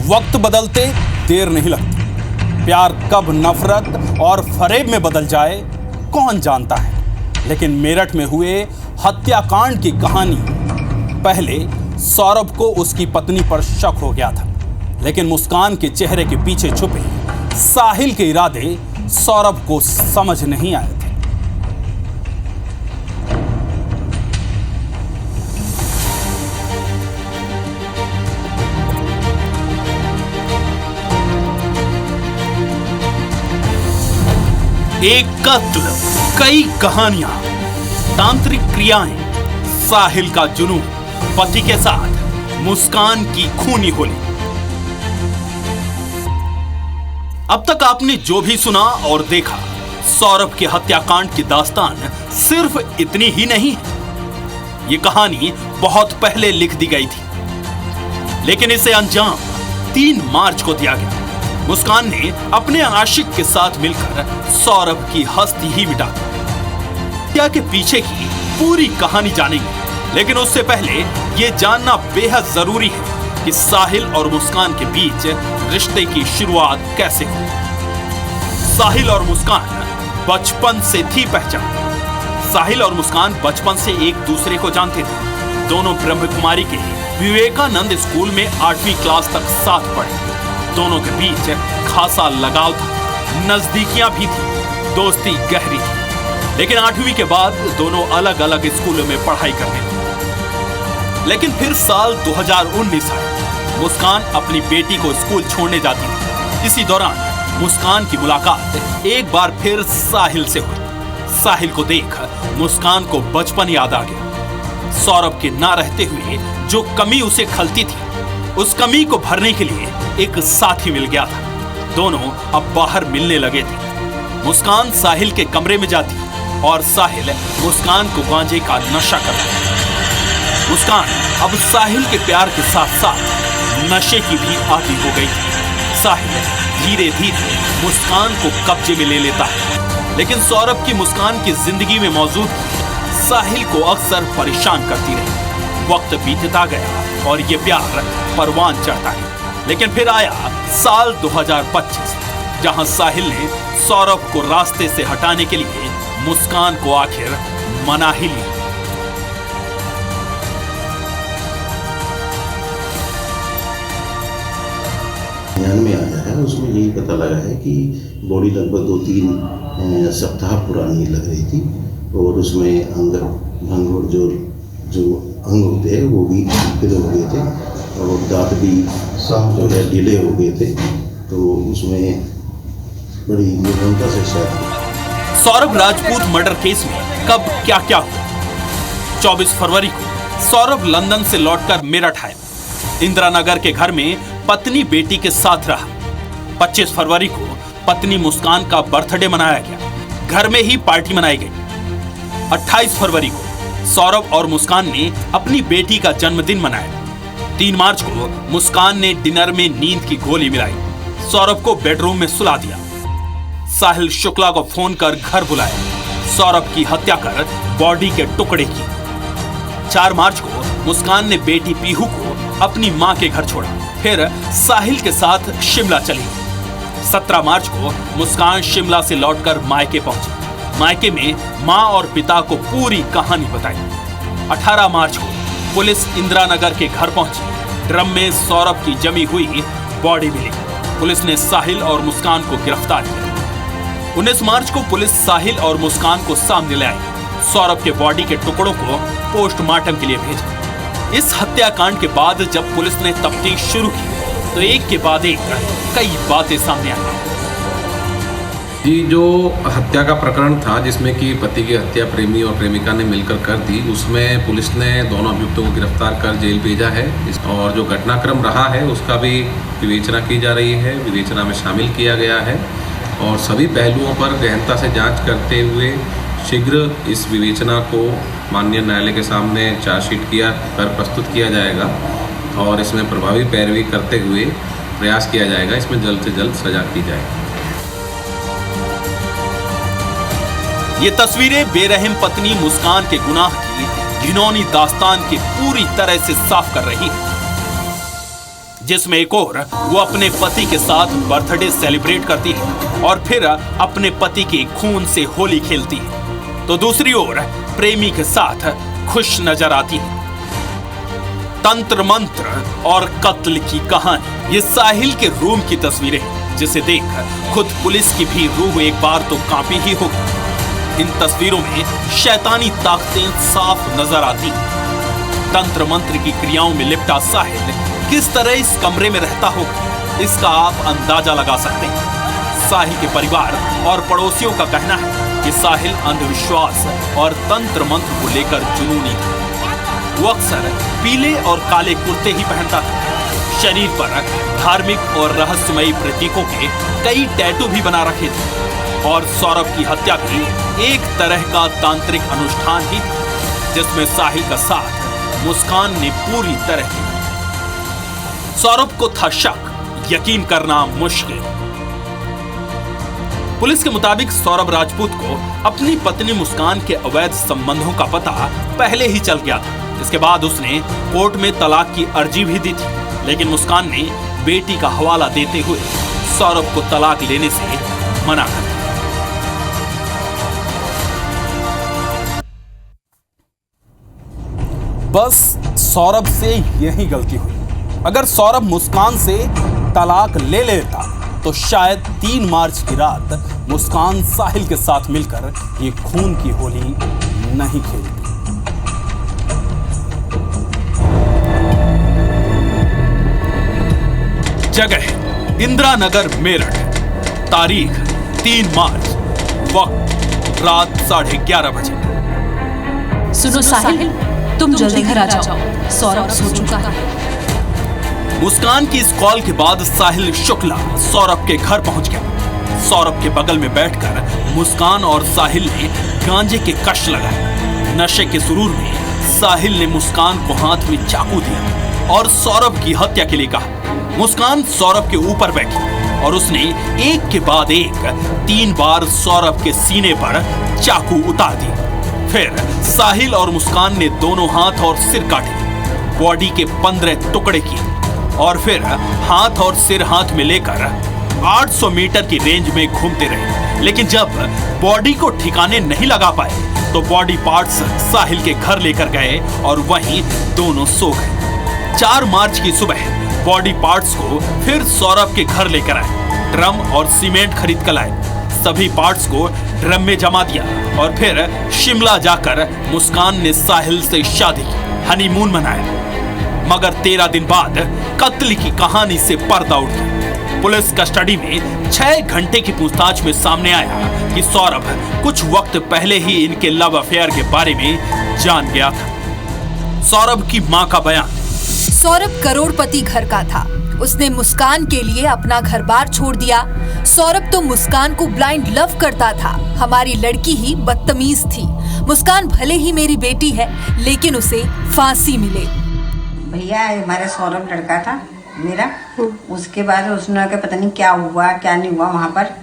वक्त बदलते देर नहीं लगती। प्यार कब नफरत और फरेब में बदल जाए कौन जानता है। लेकिन मेरठ में हुए हत्याकांड की कहानी, पहले सौरभ को उसकी पत्नी पर शक हो गया था, लेकिन मुस्कान के चेहरे के पीछे छुपे साहिल के इरादे सौरभ को समझ नहीं आए थे। एक कत्ल, कई कहानियां, तांत्रिक क्रियाएं, साहिल का जुनून, पति के साथ मुस्कान की खूनी होली। अब तक आपने जो भी सुना और देखा, सौरभ के हत्याकांड की दास्तान सिर्फ इतनी ही नहीं है। ये कहानी बहुत पहले लिख दी गई थी, लेकिन इसे अंजाम 3 मार्च को दिया गया। मुस्कान ने अपने आशिक के साथ मिलकर सौरभ की हस्ती ही मिटा दी। हत्या के पीछे की पूरी कहानी जानेंगे, लेकिन उससे पहले ये जानना बेहद जरूरी है कि साहिल और मुस्कान के बीच रिश्ते की शुरुआत कैसे हुई। साहिल और मुस्कान बचपन से थी पहचान। साहिल और मुस्कान बचपन से एक दूसरे को जानते थे। दोनों ब्रह्म कुमारी के विवेकानंद स्कूल में 8वीं क्लास तक साथ पढ़े। दोनों के बीच खासा लगाव था, नजदीकियां भी थी, दोस्ती गहरी थी। लेकिन 8वीं के बाद दोनों अलग अलग स्कूलों में पढ़ाई करने लगे। लेकिन फिर साल 2019 आया। मुस्कान अपनी बेटी को स्कूल छोड़ने जाती थी। इसी दौरान मुस्कान की मुलाकात एक बार फिर साहिल से हुई। साहिल को देख मुस्कान को बचपन याद आ गया। सौरभ के ना रहते हुए जो कमी उसे खलती थी, उस कमी को भरने के लिए एक साथी मिल गया था। दोनों अब बाहर मिलने लगे थे। मुस्कान साहिल के कमरे में जाती और साहिल मुस्कान को गांजे का नशा करता। मुस्कान अब साहिल के प्यार के साथ साथ नशे की भी आदी हो गई थी। साहिल धीरे धीरे मुस्कान को कब्जे में ले लेता है, लेकिन सौरभ की मुस्कान की जिंदगी में मौजूद साहिल को अक्सर परेशान करती रही। वक्त बीतता गया और ये प्यार परवान चढ़ता है। लेकिन फिर आया साल 2025, जहां साहिल ने सौरभ को रास्ते से हटाने के लिए मुस्कान को आखिर मना ही लिया। ध्यान में आया है, उसमें यही पता लगा है कि बॉडी लगभग 2-3 सप्ताह पुरानी लग रही थी और उसमें अंग भंग और जो अंग होते हैं वो भी ढीले हो गए थे और दांत भी जो है ढीले हो गए थे, तो उसमें बड़ी निर्भरता से शायद। सौरभ राजपूत मर्डर केस में कब क्या क्या हुआ? 24 फरवरी को सौरभ लंदन से लौटकर मेरठ आया। इंदिरा नगर के घर में पत्नी बेटी के साथ रहा। 25 फरवरी को पत्नी मुस्कान का बर्थडे मनाया गया। घर में ही पार्टी मनाई गई। 28 फरवरी को सौरभ और मुस्कान ने अपनी बेटी का जन्मदिन मनाया। 3 मार्च को मुस्कान ने डिनर में नींद की गोली मिलाई। सौरभ को बेडरूम में सुला दिया। साहिल शुक्ला को फोन कर घर बुलाया। सौरभ की हत्या कर बॉडी के टुकड़े की। 4 मार्च को मुस्कान ने बेटी पीहू को अपनी मां के घर छोड़ा। फिर साहिल के साथ शिमला चली। 17 मार्च को मुस्कान शिमला से लौटकर मायके पहुंची। मायके में मां और पिता को पूरी कहानी बताई। 18 मार्च को पुलिस इंदिरा नगर के घर पहुंची। ड्रम में सौरभ की जमी हुई बॉडी मिली। पुलिस ने साहिल और मुस्कान को गिरफ्तार किया। 19 मार्च को पुलिस साहिल और मुस्कान को सामने ले आई। सौरभ के बॉडी के टुकड़ों को पोस्टमार्टम के लिए भेजा। इस हत्याकांड के बाद जब पुलिस ने तफ्तीश शुरू की तो एक के बाद एक कई बातें सामने आई। जी, जो हत्या का प्रकरण था जिसमें कि पति की हत्या प्रेमी और प्रेमिका ने मिलकर कर दी, उसमें पुलिस ने दोनों अभियुक्तों को गिरफ्तार कर जेल भेजा है। और जो घटनाक्रम रहा है उसका भी विवेचना की जा रही है, विवेचना में शामिल किया गया है और सभी पहलुओं पर गहनता से जांच करते हुए शीघ्र इस विवेचना को माननीय न्यायालय के सामने चार्जशीट कर प्रस्तुत किया जाएगा और इसमें प्रभावी पैरवी करते हुए प्रयास किया जाएगा, इसमें जल्द से जल्द सजा की जाएगी। ये तस्वीरें बेरहम पत्नी मुस्कान के गुनाह की घिनौनी दास्तान की पूरी तरह से साफ कर रही है। जिसमें एक और वो अपने पति के साथ बर्थडे सेलिब्रेट करती है और फिर अपने पति के खून से होली खेलती है, तो दूसरी ओर प्रेमी के साथ खुश नजर आती है। तंत्र मंत्र और कत्ल की कहानी, ये साहिल के रूम की तस्वीरें हैं, जिसे देख खुद पुलिस की भी रूह एक बार तो कांपी ही होगी। इन तस्वीरों में शैतानी ताकतें साफ नजर आती हैं। तंत्र मंत्र की क्रियाओं में लिपटा साहिल किस तरह इस कमरे में रहता होगा, इसका आप अंदाजा लगा सकते हैं। साहिल के परिवार और पड़ोसियों का कहना है कि साहिल अंधविश्वास और तंत्र मंत्र को लेकर जुनूनी था। वो अक्सर पीले और काले कुर्ते ही पहनता था। शरीर पर धार्मिक और रहस्यमयी प्रतीकों के कई टैटू भी बना रखे थे। और सौरभ की हत्या भी एक तरह का तांत्रिक अनुष्ठान ही था, जिसमें साहिल का साथ मुस्कान ने पूरी तरह दिया। सौरभ को था शक, यकीन करना मुश्किल। पुलिस के मुताबिक सौरभ राजपूत को अपनी पत्नी मुस्कान के अवैध संबंधों का पता पहले ही चल गया था। इसके बाद उसने कोर्ट में तलाक की अर्जी भी दी थी, लेकिन मुस्कान ने बेटी का हवाला देते हुए सौरभ को तलाक लेने से मना कर दिया। बस सौरभ से यही गलती हुई। अगर सौरभ मुस्कान से तलाक ले लेता तो शायद 3 मार्च की रात मुस्कान साहिल के साथ मिलकर ये खून की होली नहीं खेलती। जगह इंदिरा नगर मेरठ, तारीख 3 मार्च, वक्त रात 11:30 बजे। सुनो साहिल, तुम जल्दी घर आ जाओ, सौरभ सो चुका है। मुस्कान की इस कॉल के बाद साहिल शुक्ला सौरभ के घर पहुंच गया। सौरभ के बगल में बैठकर मुस्कान और साहिल ने गांजे के कश लगाए। नशे के सुरूर में साहिल ने मुस्कान को हाथ में चाकू दिया और सौरभ की हत्या के लिए कहा। मुस्कान सौरभ के ऊपर बैठी और उसने एक के बाद एक 3 बार सौरभ के सीने पर चाकू उतार दिए। फिर साहिल और मुस्कान ने दोनों हाथ और सिर काटे, बॉडी के 15 टुकड़े किए और फिर हाथ और सिर हाथ में लेकर 800 मीटर की रेंज में घूमते रहे। लेकिन जब बॉडी को ठिकाने नहीं लगा पाए तो बॉडी पार्ट्स साहिल के घर लेकर गए और वहीं दोनों सो गए। 4 मार्च की सुबह बॉडी पार्ट्स को फिर सौरभ के घर लेकर आए। ड्रम और सीमेंट खरीद कर लाए। सभी पार्ट्स को ड्रम में जमा दिया और फिर शिमला जाकर मुस्कान ने साहिल से शादी की, हनीमून मनाया। मगर 13 दिन बाद कत्ल की कहानी से पर्दा उठ गया। पुलिस कस्टडी में 6 घंटे की पूछताछ में सामने आया कि सौरभ कुछ वक्त पहले ही इनके लव अफेयर के बारे में जान गया था। सौरभ की मां का बयान। सौरभ करोड़पति घर का था। उसने मुस्कान के लिए अपना घर बार छोड़ दिया। सौरभ तो मुस्कान को ब्लाइंड लव करता था। हमारी लड़की ही बदतमीज थी। मुस्कान भले ही मेरी बेटी है, लेकिन उसे फांसी मिले। भैया हमारा सौरभ लड़का था मेरा। उसके बाद उसने के पता नहीं क्या हुआ क्या नहीं हुआ, वहाँ पर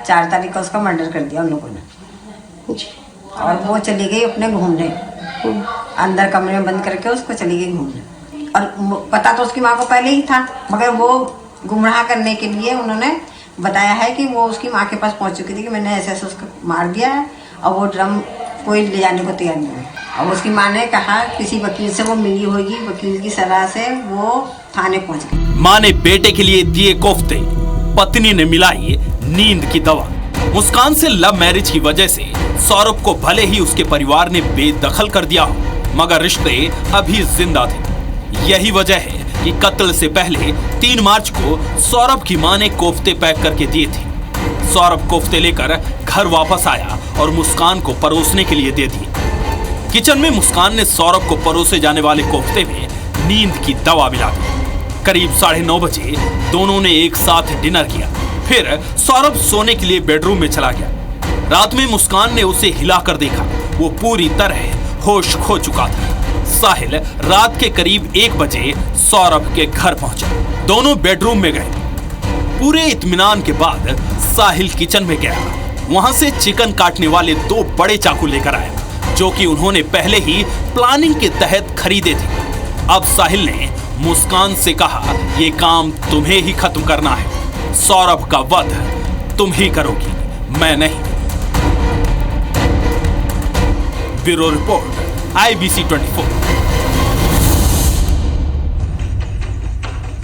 4 तारीख को उसका मर्डर कर दिया उन लोगों ने। और वो चली गई अपने घूमने, अंदर कमरे में बंद करके उसको चली गई घूमने। और पता तो उसकी माँ को पहले ही था, मगर वो गुमराह करने के लिए उन्होंने बताया है कि वो उसकी माँ के पास पहुँच चुकी थी कि मैंने ऐसे ऐसे उसको मार दिया है, और वो ड्रम कोई ले जाने को तैयार नहीं है। और उसकी माँ ने कहा किसी वकील से वो मिली होगी, वकील की सलाह से वो थाने पहुंच गई। माँ ने बेटे के लिए दिए कोफ्ते, पत्नी ने मिलाई नींद की दवा। मुस्कान से लव मैरिज की वजह से सौरभ को भले ही उसके परिवार ने बेदखल कर दिया हो, मगर रिश्ते अभी जिंदा थे। यही वजह है कि कत्ल से पहले 3 मार्च को सौरभ की माँ ने कोफ्ते पैक करके दिए थे। सौरभ कोफ्ते लेकर घर वापस आया और मुस्कान को परोसने के लिए दे दिए। किचन में मुस्कान ने सौरभ को परोसे जाने वाले कोफ्ते में नींद की दवा मिला दी। करीब 9:30 बजे दोनों ने एक साथ डिनर किया। फिर सौरभ सोने के लिए बेडरूम में चला गया। रात में मुस्कान ने उसे हिलाकर देखा, वो पूरी तरह होश खो चुका था। साहिल रात के करीब 1 बजे सौरभ के घर पहुंचा। दोनों बेडरूम में गए। पूरे इत्मीनान के बाद साहिल किचन में गया। वहां से चिकन काटने वाले 2 बड़े चाकू लेकर आया, जो कि उन्होंने पहले ही प्लानिंग के तहत खरीदे थे। अब साहिल ने मुस्कान से कहा, ये काम तुम्हें ही खत्म करना है। सौरभ का वध तुम ही करोगी, मैं नहीं। Bureau report, IBC 24।